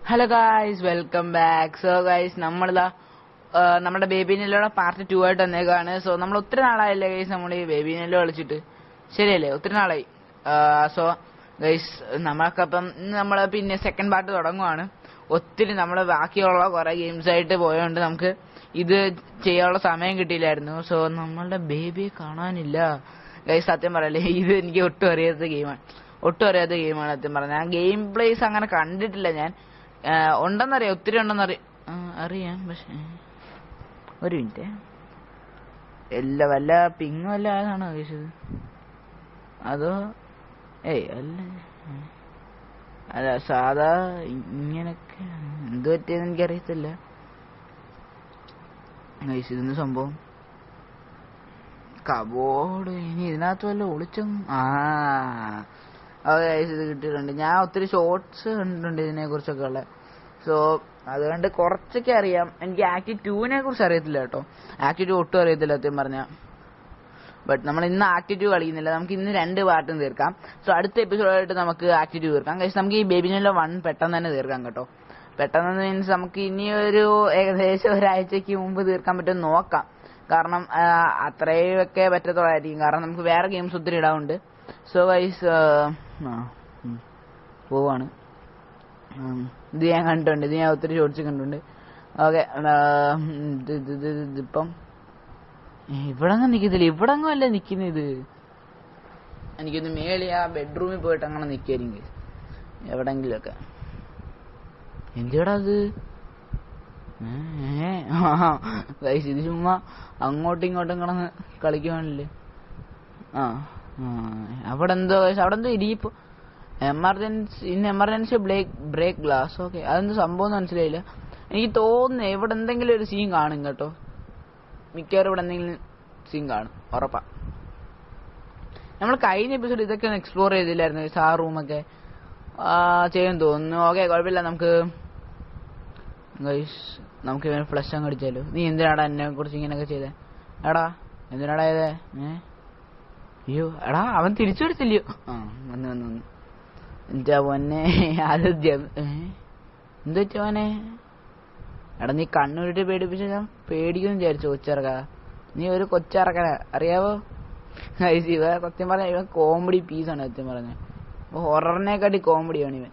Hello guys, welcome back. So guys, നമ്മുടെ baby നെല്ലോടെ part 2 ആയിട്ട് വന്നേക്കാണ്. So നമ്മൾ ഒത്തിരി നാളായില്ലേ ഗൈസ് നമ്മൾ ഈ ബേബി നെല്ലോ കളിച്ചിട്ട്, ശരിയല്ലേ? ഒത്തിരി നാളായി. സോ ഗൈസ്, നമ്മൾക്കപ്പം നമ്മൾ പിന്നെ സെക്കൻഡ് പാർട്ട് തുടങ്ങുവാണ്. ഒത്തിരി നമ്മൾ ബാക്കിയുള്ള കുറെ ഗെയിംസ് ആയിട്ട് പോയതുകൊണ്ട് നമുക്ക് ഇത് ചെയ്യാനുള്ള സമയം കിട്ടിയില്ലായിരുന്നു. സോ നമ്മളുടെ ബേബിയെ കാണാനില്ല ഗൈസ്. സത്യം പറയല്ലേ, ഇത് എനിക്ക് ഒട്ടും അറിയാത്ത ഗെയിമാണ് സത്യം പറഞ്ഞാൽ. ഞാൻ ഗെയിം പ്ലേസ് അങ്ങനെ കണ്ടിട്ടില്ല. ഞാൻ ഉണ്ടെന്നറിയാം, ഒത്തിരി ഉണ്ടെന്നറിയാം. പക്ഷെ ഒരു മിനിറ്റ്, വല്ല പിങ്ങും വല്ല ആണോ ചോദിച്ചത്? അതോ അല്ല സാധാ ഇങ്ങനൊക്കെ എന്ത് പറ്റിയെന്ന് എനിക്കറിയത്തില്ല. ഇതെന്ന് സംഭവം കബോർഡ്. ഇനി ഇതിനകത്ത് വല്ല ഒളിച്ചും അതെ ഇത് കിട്ടിയിട്ടുണ്ട്. ഞാൻ ഒത്തിരി ഷോർട്സ് കണ്ടിട്ടുണ്ട് ഇതിനെ കുറിച്ചൊക്കെ ഉള്ള. സോ അതുകൊണ്ട് കുറച്ചൊക്കെ അറിയാം. എനിക്ക് ആക്ട് 2 കുറിച്ച് അറിയത്തില്ല കേട്ടോ. ആക്ട് 2 ഒട്ടും അറിയത്തില്ല സത്യം പറഞ്ഞാൽ. ബട്ട് നമ്മൾ ഇന്ന് ആക്ട് 2 കളിക്കുന്നില്ല. നമുക്ക് ഇന്ന് 2 പാർട്ടും തീർക്കാം. സോ അടുത്ത എപ്പിസോഡായിട്ട് നമുക്ക് ആക്ട് 2 തീർക്കാം. കഴിച്ച് നമുക്ക് ഈ ബേബി നെല്ലോ 1 പെട്ടെന്ന് തന്നെ തീർക്കാം കേട്ടോ. പെട്ടെന്ന് മീൻസ് നമുക്ക് ഇനിയൊരു ഏകദേശം ഒരാഴ്ചക്ക് മുമ്പ് തീർക്കാൻ പറ്റുമെന്ന് നോക്കാം. കാരണം അത്രയൊക്കെ പറ്റത്തുള്ളായിരിക്കും. കാരണം നമുക്ക് വേറെ ഗെയിംസ് ഒത്തിരി ഇടാറുണ്ട്. സോ ഗൈസ് പോവാണ്. ഇത് ഞാൻ കണ്ടിട്ടുണ്ട്, ഇത് ഞാൻ ഒത്തിരി ഷോർട്സ് കണ്ടിട്ടുണ്ട്. ഓക്കെ, ഇതിപ്പം ഇവിടങ്ങ് നിൽക്കത്തില്ല, ഇവിടങ്ങും അല്ല നിൽക്കുന്നത്. എനിക്കൊന്ന് മേളി ആ ബെഡ്റൂമിൽ പോയിട്ട് അങ്ങനെ നിൽക്കായിരിക്കും എവിടെങ്കിലുമൊക്കെ. എന്തിടാ അത്? ഗൈസ്, ഇത് ചുമ്മാ അങ്ങോട്ടും ഇങ്ങോട്ടും കിടന്ന് കളിക്കുവാണല്ലേ. അവിടെ എന്തോ ഇരിപ്പോ എമർജൻസി ബ്രേക്ക് ഗ്ലാസ്. ഓക്കെ, അതെന്ത് സംഭവം മനസ്സിലായില്ല. എനിക്ക് തോന്നുന്നു ഇവിടെ എന്തെങ്കിലും ഒരു സീൻ കാണും കേട്ടോ. മിക്കവാറും ഇവിടെ എന്തെങ്കിലും സീൻ കാണും, ഉറപ്പാ. നമ്മൾ കഴിഞ്ഞ എപ്പിസോഡ് ഇതൊക്കെ ഒന്ന് എക്സ്പ്ലോർ ചെയ്തില്ലായിരുന്നു. ആ റൂമൊക്കെ ചെയ്യാൻ തോന്നുന്നു. ഓക്കെ, കുഴപ്പമില്ല. നമുക്ക് ഇവന് ഫ്ലഷ് അങ്ങ് അടിച്ചാലോ. നീ എന്തിനാടാ എന്നെ കുറിച്ച് ഇങ്ങനെയൊക്കെ ചെയ്തേ? എടാ എന്തിനാടാ ചെയ്തേ? അയ്യോ എടാ, അവൻ തിരിച്ചു കൊടുത്തില്ലയോ? വന്നു എന്താ പൊന്നെ, അത് എന്ത് വെച്ചോനെ? എടാ നീ കണ്ണൂരിട്ട് പേടിപ്പിച്ച ഞാൻ പേടിക്കുമെന്ന് വിചാരിച്ചു. കൊച്ചിറക്ക, നീ ഒരു കൊച്ചിറക്കന അറിയാവോ? ഇവ സത്യം പറഞ്ഞ ഇവൻ കോമഡി പീസാണ് സത്യം പറഞ്ഞ. ഹൊററിനെക്കാട്ടി കോമഡിയാണ് ഇവൻ.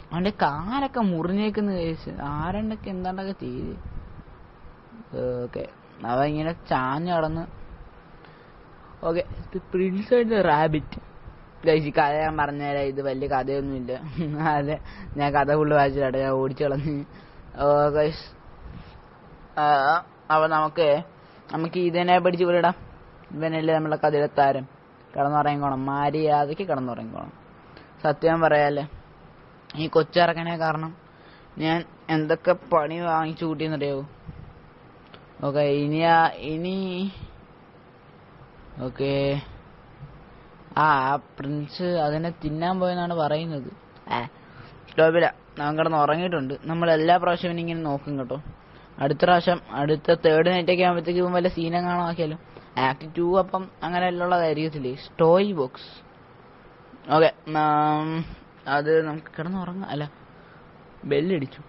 അവന്റെ കാലൊക്കെ മുറിഞ്ഞേക്കുന്ന കേസ് ആരണ്ടൊക്കെ എന്താണ്ടൊക്കെ ചെയ്ത്. ഓക്കെ, അവ ഇങ്ങനെ ചാഞ്ഞ് കടന്ന്. Okay, Prince and the rabbit. Guys, കഥ ഞാൻ പറഞ്ഞുതരാം. ഇത് വലിയ കഥയൊന്നുമില്ല. അതെ, ഞാൻ കഥ ഫുള്ള് വായിച്ചിട്ടാ ഞാൻ ഓടിച്ചു കളഞ്ഞ്. ഗൈസ്, അപ്പൊ നമുക്ക് ഇതിനെ പഠിച്ച് വിടാം. ഇവനല്ലേ നമ്മളെ കഥയിലെ താരം. കിടന്നുറങ്ങിക്കോണം, മര്യാദയ്ക്ക് കിടന്നുറങ്ങിക്കോണം. സത്യം പറയാല്ലേ, ഈ കൊച്ചിറക്കനെ കാരണം ഞാൻ എന്തൊക്കെ പണി വാങ്ങിച്ചു കൂട്ടിയെന്നറിയാവോ? ഓക്കെ, ഇനി ഓക്കെ, പ്രിൻസ് അതിനെ തിന്നാൻ പോയെന്നാണ് പറയുന്നത്. കുഴപ്പമില്ല, അവൻ കിടന്ന് ഉറങ്ങിയിട്ടുണ്ട്. നമ്മൾ എല്ലാ പ്രാവശ്യവും ഇങ്ങനെ നോക്കും കേട്ടോ. അടുത്ത തേർഡ് നൈറ്റൊക്കെ ആകുമ്പോഴത്തേക്കും വല്ല സീനം കാണാക്കിയാലോ. ആക്ട് 2 അപ്പം അങ്ങനെ എല്ലാം ഉള്ളതായിരിക്കത്തില്ലേ. Story box. ഓക്കെ, അത് നമുക്ക് കിടന്നുറങ്ങാം. അല്ല, ബെല്ലടിച്ചു.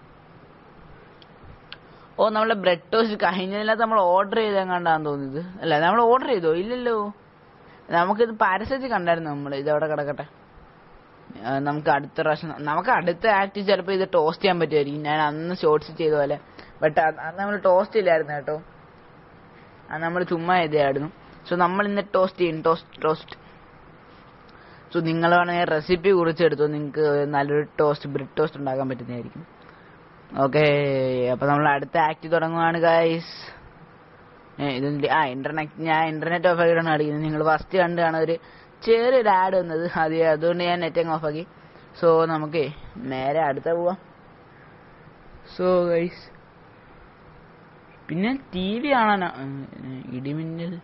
നമ്മളെ ബ്രെഡ് ടോസ്റ്റ് കഴിഞ്ഞതിനകത്ത് നമ്മൾ ഓർഡർ ചെയ്തെങ്ങാണ്ടാന്ന് തോന്നിയത്. അല്ല, നമ്മൾ ഓർഡർ ചെയ്തോ? ഇല്ലല്ലോ, നമുക്കിത് പരസ്യത്തിൽ കണ്ടായിരുന്നു. നമ്മൾ ഇതവിടെ കിടക്കട്ടെ. നമുക്ക് അടുത്ത ആക്ട് ചിലപ്പോൾ ഇത് ടോസ്റ്റ് ചെയ്യാൻ പറ്റുമായിരിക്കും. ഞാൻ അന്ന് ഷോർട്സ് ചെയ്ത പോലെ. ബട്ട് അന്ന് നമ്മൾ ടോസ്റ്റ് ഇല്ലായിരുന്നു കേട്ടോ. അത് നമ്മൾ ചുമ്മാ ഇതായിരുന്നു. സോ നമ്മൾ ഇന്ന് ടോസ്റ്റ് ചെയ്യും. ടോസ്റ്റ്. സോ നിങ്ങൾ വേണമെങ്കിൽ റെസിപ്പി കുറിച്ചെടുത്തോ. നിങ്ങൾക്ക് നല്ലൊരു ബ്രെഡ് ടോസ്റ്റ് ഉണ്ടാക്കാൻ പറ്റുന്നതായിരിക്കും. ഓക്കെ, അപ്പൊ നമ്മൾ അടുത്ത ആക്ട് തുടങ്ങുവാണ് ഗൈസ്. ഞാൻ ഇന്റർനെറ്റ് ഓഫ് ആക്കിയിട്ടാണ് അടിക്കുന്നത്. നിങ്ങൾ ഫസ്റ്റ് കണ്ടാണ് ഒരു ചെറിയൊരു ആഡ് വന്നത്. അതുകൊണ്ട് ഞാൻ നെറ്റ് അങ്ങ് ഓഫാക്കി. സോ നമുക്ക് നേരെ അടുത്ത പോവാം. സോ ഗൈസ്, പിന്നെ TV കാണാനാ. ഇടിമിന്നൽ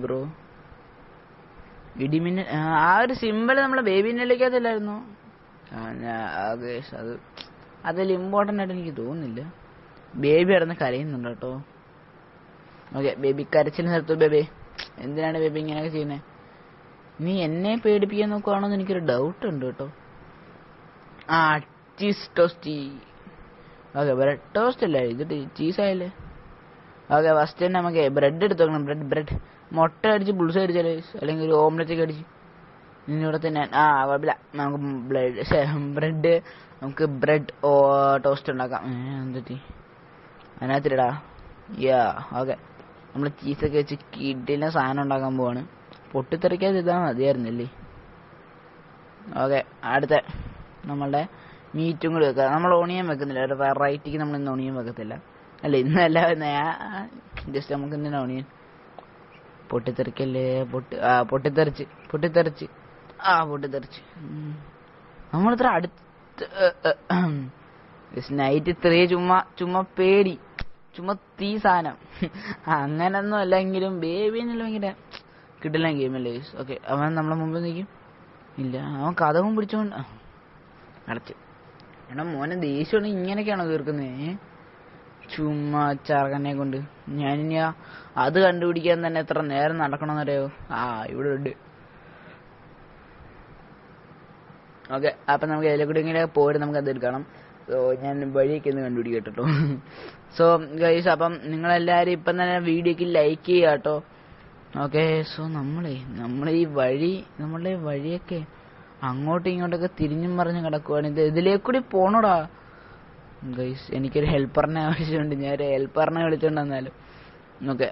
ബ്രോ. ഇടിമിന്നൽ ആ ഒരു സിമ്പിൾ നമ്മളെ ബേബി നെല്ലിക്കകത്തില്ലായിരുന്നു. അതിൽ ഇമ്പോർട്ടൻ്റ് ആയിട്ട് എനിക്ക് തോന്നുന്നില്ല. ബേബി കിടന്ന് കരയുന്നുണ്ട് കേട്ടോ. ഓക്കെ, ബേബി കരച്ചിൽ നിർത്തൂ. ബേബി, എന്തിനാണ് ബേബി ഇങ്ങനെയൊക്കെ ചെയ്യുന്നത്? നീ എന്നെ പേടിപ്പിക്കാൻ നോക്കുവാണോന്ന് എനിക്കൊരു ഡൗട്ട് ഉണ്ട് കേട്ടോ. ആ cheese toast. Okay bread toast അല്ലേ ഇത്, ചീസായല്ലേ. ഓക്കെ ഫസ്റ്റ് തന്നെ നമുക്ക് ബ്രെഡ് എടുത്ത് വെക്കണം. ബ്രെഡ് മുട്ട അടിച്ച് ബുൾസ് അടിച്ചാലേ, അല്ലെങ്കിൽ ഒരു ഓംലെറ്റ് ഒക്കെ അടിച്ച് ഇതിനൂടെ തന്നെ. കുഴപ്പമില്ല, നമുക്ക് ബ്രെഡ് നമുക്ക് ബ്രെഡ് ടോസ്റ്റ് ഉണ്ടാക്കാം. എന്തെറ്റി അതിനകത്തിടാ. ഓക്കെ നമ്മൾ ചീസൊക്കെ വെച്ച് കിഡിലെ സാധനം ഉണ്ടാക്കാൻ പോവാണ്. പൊട്ടിത്തെറിക്കാതെ ഇതാ മതിയായിരുന്നല്ലേ. ഓക്കെ അടുത്ത നമ്മളുടെ മീറ്റും കൂടി വെക്കാം. നമ്മൾ ഓണിയൻ വെക്കുന്നില്ല, ഒരു വെറൈറ്റിക്ക് നമ്മൾ ഇന്ന് ഓണിയൻ വെക്കത്തില്ല. അല്ല ഇന്നല്ല, ജസ്റ്റ് നമുക്ക് ഇന്നലെ ഓണിയൻ. പൊട്ടിത്തെറിക്കല്ലേ. പൊട്ടിത്തെറിച്ച് നമ്മളിത്ര അടുത്ത് നൈറ്റ് ഇത്രേ ചുമ്മാ പേടി, ചുമ്മാ തീ സാധനം. അങ്ങനൊന്നും അല്ലെങ്കിലും ബേബിന്നല്ല ഭയങ്കര കിട്ടില്ല ഗെയിമല്ലേ. ഓക്കെ അവൻ നമ്മളെ മുമ്പിൽ നിൽക്കും. ഇല്ല അവൻ കഥവും പിടിച്ചോണ്ട് അടച്ച്. എടാ മോനെ ദേഷ്യമാണ് ഇങ്ങനെയൊക്കെയാണോ തീർക്കുന്നത്? ചുമ്മാ ചറകനെ കൊണ്ട് ഞാനിനി അത് കണ്ടുപിടിക്കാൻ തന്നെ എത്ര നേരം നടക്കണമെന്നറിയോ. ഇവിടെ ഉണ്ട്. ഓക്കെ അപ്പം നമുക്ക് അതിലെ കൂടി ഇങ്ങനെ പോയിട്ട് നമുക്ക് അത് എടുക്കണം. സോ ഞാൻ വഴിയൊക്കെ ഒന്ന് കണ്ടുപിടിക്കട്ടോ. സോ ഗൈസ് അപ്പം നിങ്ങളെല്ലാവരും ഇപ്പം തന്നെ വീഡിയോക്ക് ലൈക്ക് ചെയ്യുക കേട്ടോ. ഓക്കെ സോ നമ്മളെ ഈ വഴിയൊക്കെ അങ്ങോട്ടും ഇങ്ങോട്ടൊക്കെ തിരിഞ്ഞും മറിഞ്ഞും കിടക്കുവാണ്. ഇതിലേക്കൂടി പോണോടാ ഗൈസ്. എനിക്കൊരു ഹെൽപ്പറിനെ ആവശ്യമുണ്ട്. ഞാൻ ഒരു ഹെൽപ്പറിനെ വിളിച്ചോണ്ട് വന്നാലും. ഓക്കെ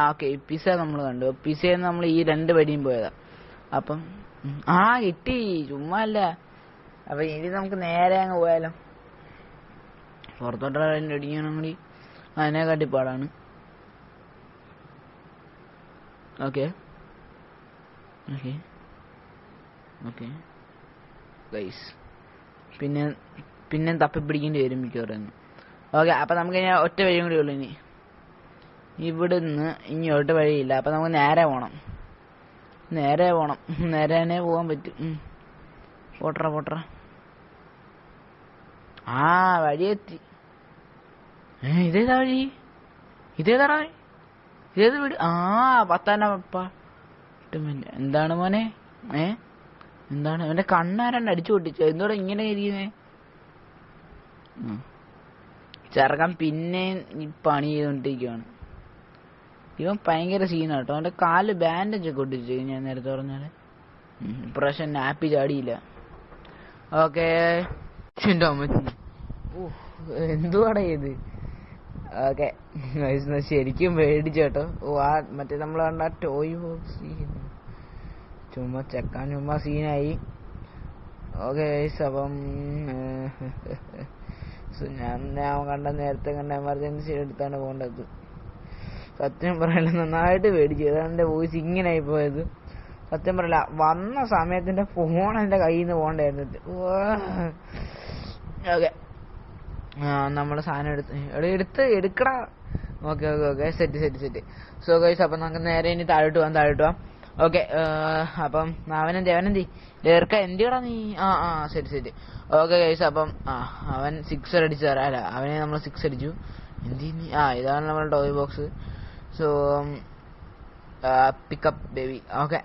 ഓക്കെ പിസ നമ്മൾ കണ്ടു. പിസയെന്ന് നമ്മൾ ഈ 2 വഴിയും പോയതാ. അപ്പം കിട്ടി, ചുമ്മാ അല്ല. അപ്പൊ ഇനി നമുക്ക് നേരെ അങ്ങ് പോയാലോ. പുറത്തോട്ട് അടിക്കണം കൂടി അതിനെ കാട്ടിപ്പാടാണ്. ഓക്കെ ഗൈസ് പിന്നെ തപ്പിപ്പിടിക്കേണ്ടി വരും മിക്കവാറും. ഓക്കെ അപ്പം നമുക്ക് ഇനി ഒറ്റ വഴിയും കൂടി ഉള്ളു. ഇനി ഇവിടുന്ന് ഇങ്ങോട്ട് വഴിയില്ല. അപ്പം നമുക്ക് നേരെ പോകണം. നേരെ തന്നെ പോകാൻ പറ്റും. പോട്ടറ വഴിയെത്തി. ഇതേതാ വഴി? ഇതേതാടാ? ഇതേത് വീട്? 10 എന്താണ് മോനെ? എന്താണ് അവന്റെ കണ്ണാരണ്ട് അടിച്ചു പൊട്ടിച്ചോ? എന്തോടെ ഇങ്ങനെ ഇരിക്കുന്നേ? ചെറുക്കൻ പിന്നെ ഈ പണി ചെയ്തോണ്ടിരിക്കുകയാണ്. ഇവൻ ഭയങ്കര സീനാട്ടോ. അവന്റെ കാല് ബാൻഡേജ് ഒക്കെ ഒട്ടിച്ചു. ഞാൻ നേരത്തെ പറഞ്ഞാല് ഇപ്രാവശ്യം നാപ്പി ചാടിയില്ല. ഓക്കെ എന്തുവാടാ ഇത്? ഓക്കെ ശരിക്കും പേടിച്ചു കേട്ടോ. മറ്റേ നമ്മൾ കണ്ട ടോയ് ബോക്സ് ചുമ്മാ സീനായി. ഓക്കെ അപ്പം ഞാൻ നേരത്തെ കണ്ട എമർജൻസി എടുത്താണ് പോകേണ്ടത്. സത്യം പറയല നന്നായിട്ട് പേടിച്ചു. അതാണ് എൻ്റെ വോയിസ് ഇങ്ങനെ ആയി പോയത്. സത്യം പറയല വന്ന സമയത്തിന്റെ ഫോൺ എൻ്റെ കയ്യിൽ നിന്ന് പോകണ്ടായിരുന്നു. ഓക്കെ നമ്മൾ സാധനം എടുക്കടാ. Okay set. സോ ഗൈസ് അപ്പം നമുക്ക് നേരെ ഇനി താഴോട്ട് പോവാം. ഓക്കെ അപ്പം അവനെന്തി ഡേർക്ക എന്തിടാ നീ? ശരി. ഓക്കെ ഗൈസ് അപ്പം അവൻ 6 അടിച്ചു തരാം. അല്ല അവനെ നമ്മൾ 6 അടിച്ചു. എന്തിനി ഇതാണ് നമ്മുടെ toy box. So pickup baby. Okay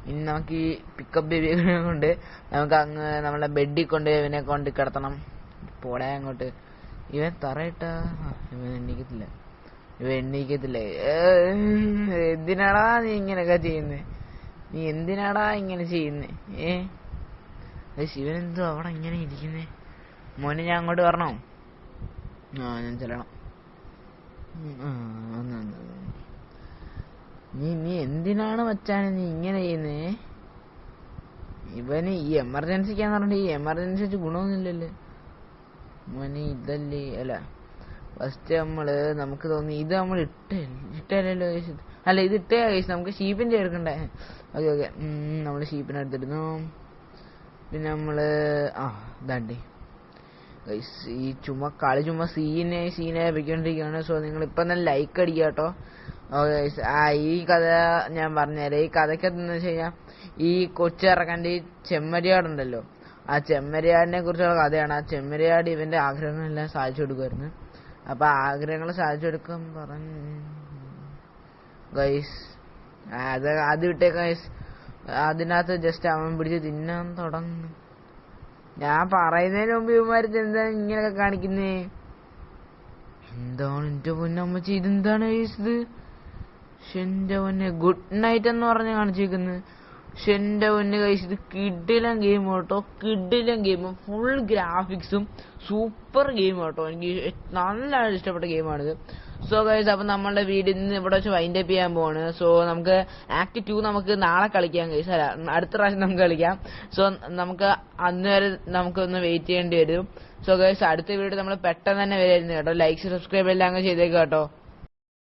ഇനി നമുക്ക് ഈ പിക്കപ്പ് ബേബിയെ കൊണ്ട് നമുക്ക് അങ്ങ് നമ്മളെ ബെഡിൽ കൊണ്ട് ഇവനെ കൊണ്ട് കിടത്തണം. പോടാ അങ്ങോട്ട്. ഇവൻ തറയിട്ട ഇവൻ എണ്ണീക്കത്തില്ല. എന്തിനാടാ നീ ഇങ്ങനെയൊക്കെ ചെയ്യുന്നേ? ശിവനെന്തോ അവിടെ ഇങ്ങനെ ഇരിക്കുന്നേ? മോനെ ഞാൻ അങ്ങോട്ട് വരണോ? ഞാൻ ചെല്ലണം. നീ എന്തിനാണ് മച്ചാനെ നീ ഇങ്ങനെ ചെയ്യുന്നേ? ഇവന് ഈ എമർജൻസിക്കാന്ന് പറഞ്ഞിട്ട് ഈ എമർജൻസി വെച്ച് ഗുണമൊന്നുമില്ലല്ലേ മോനെ. ഇതല്ലേ അല്ല ഫസ്റ്റ് നമുക്ക് തോന്നി ഇത് നമ്മൾ ഇട്ടല്ലോ. അല്ല ഇത് ഇട്ടേ കഴിച്ചു. നമുക്ക് ഷീപ്പിന്റെ എടുക്കണ്ടേ? ഓക്കെ നമ്മൾ ഷീപ്പിനെ എടുത്തിരുന്നു. പിന്നെ നമ്മള് ഇതാണ്ടേ ഈ ചുമ്മാ സീനെ വെക്കൊണ്ടിരിക്കുകയാണ്. സോ നിങ്ങൾ ഇപ്പം തന്നെ ലൈക്ക് അടിക്കുക കേട്ടോ. ഈ കഥ ഞാൻ പറഞ്ഞുതരാം. ഈ കഥയ്ക്കെന്ന് വെച്ച് കഴിഞ്ഞാൽ ഈ കൊച്ചിറക്കൻ്റെ ഈ ചെമ്മരിയാടുണ്ടല്ലോ, ആ ചെമ്മരിയാടിനെ കുറിച്ചുള്ള കഥയാണ്. ആ ചെമ്മരിയാട് ഇവന്റെ ആഗ്രഹങ്ങളെല്ലാം സാധിച്ചു കൊടുക്കുമായിരുന്നു. അപ്പൊ ആഗ്രഹങ്ങൾ സാധിച്ചു കൊടുക്കാൻ പറഞ്ഞു ഗൈസ്. അത് വിട്ടേ ഗൈസ്. അതിനകത്ത് ജസ്റ്റ് അവൻ പിടിച്ച് തിന്നാൻ തുടങ്ങുന്നു. ഞാൻ പറയുന്നതിന് മുമ്പ് ഇവന്മാർക്ക് എന്താണ് ഇങ്ങനെയൊക്കെ കാണിക്കുന്നേ? എന്താണ് എന്റെ പൊന്നമ്മച്ചി, ഇതെന്താണ് ഇത്? എന്റെ പൊന്നെ ഗുഡ് നൈറ്റ് എന്ന് പറഞ്ഞ് കാണിച്ചേക്കുന്നത്. പക്ഷെ എന്റെ പൊന്ന് കൈസ്, ഇത് കിടിലൻ ഗെയിം കേട്ടോ, കിടിലൻ ഗെയിം. ഫുൾ ഗ്രാഫിക്സും സൂപ്പർ ഗെയിം കേട്ടോ. എനിക്ക് നല്ല ഇഷ്ടപ്പെട്ട ഗെയിമാണിത്. സോ ഗൈസ്, അപ്പൊ നമ്മളുടെ വീഡിയോ ഇന്ന് ഇവിടെ വെച്ച് വൈൻഡ് അപ്പ് ചെയ്യാൻ പോവാണ്. സോ നമുക്ക് ആക്ട് 2 നമുക്ക് നാളെ കളിക്കാം ഗൈസ്. അല്ല, അടുത്ത പ്രാവശ്യം നമുക്ക് കളിക്കാം. സോ നമുക്ക് അന്ന് വരെ നമുക്കൊന്ന് വെയിറ്റ് ചെയ്യേണ്ടി വരും. സോ ഗൈസ്, അടുത്ത വീഡിയോ നമ്മൾ പെട്ടെന്ന് തന്നെ വരുമായിരുന്നു കേട്ടോ. ലൈക്ക് സബ്സ്ക്രൈബ് എല്ലാം അങ്ങ് ചെയ്തേക്കാം കേട്ടോ.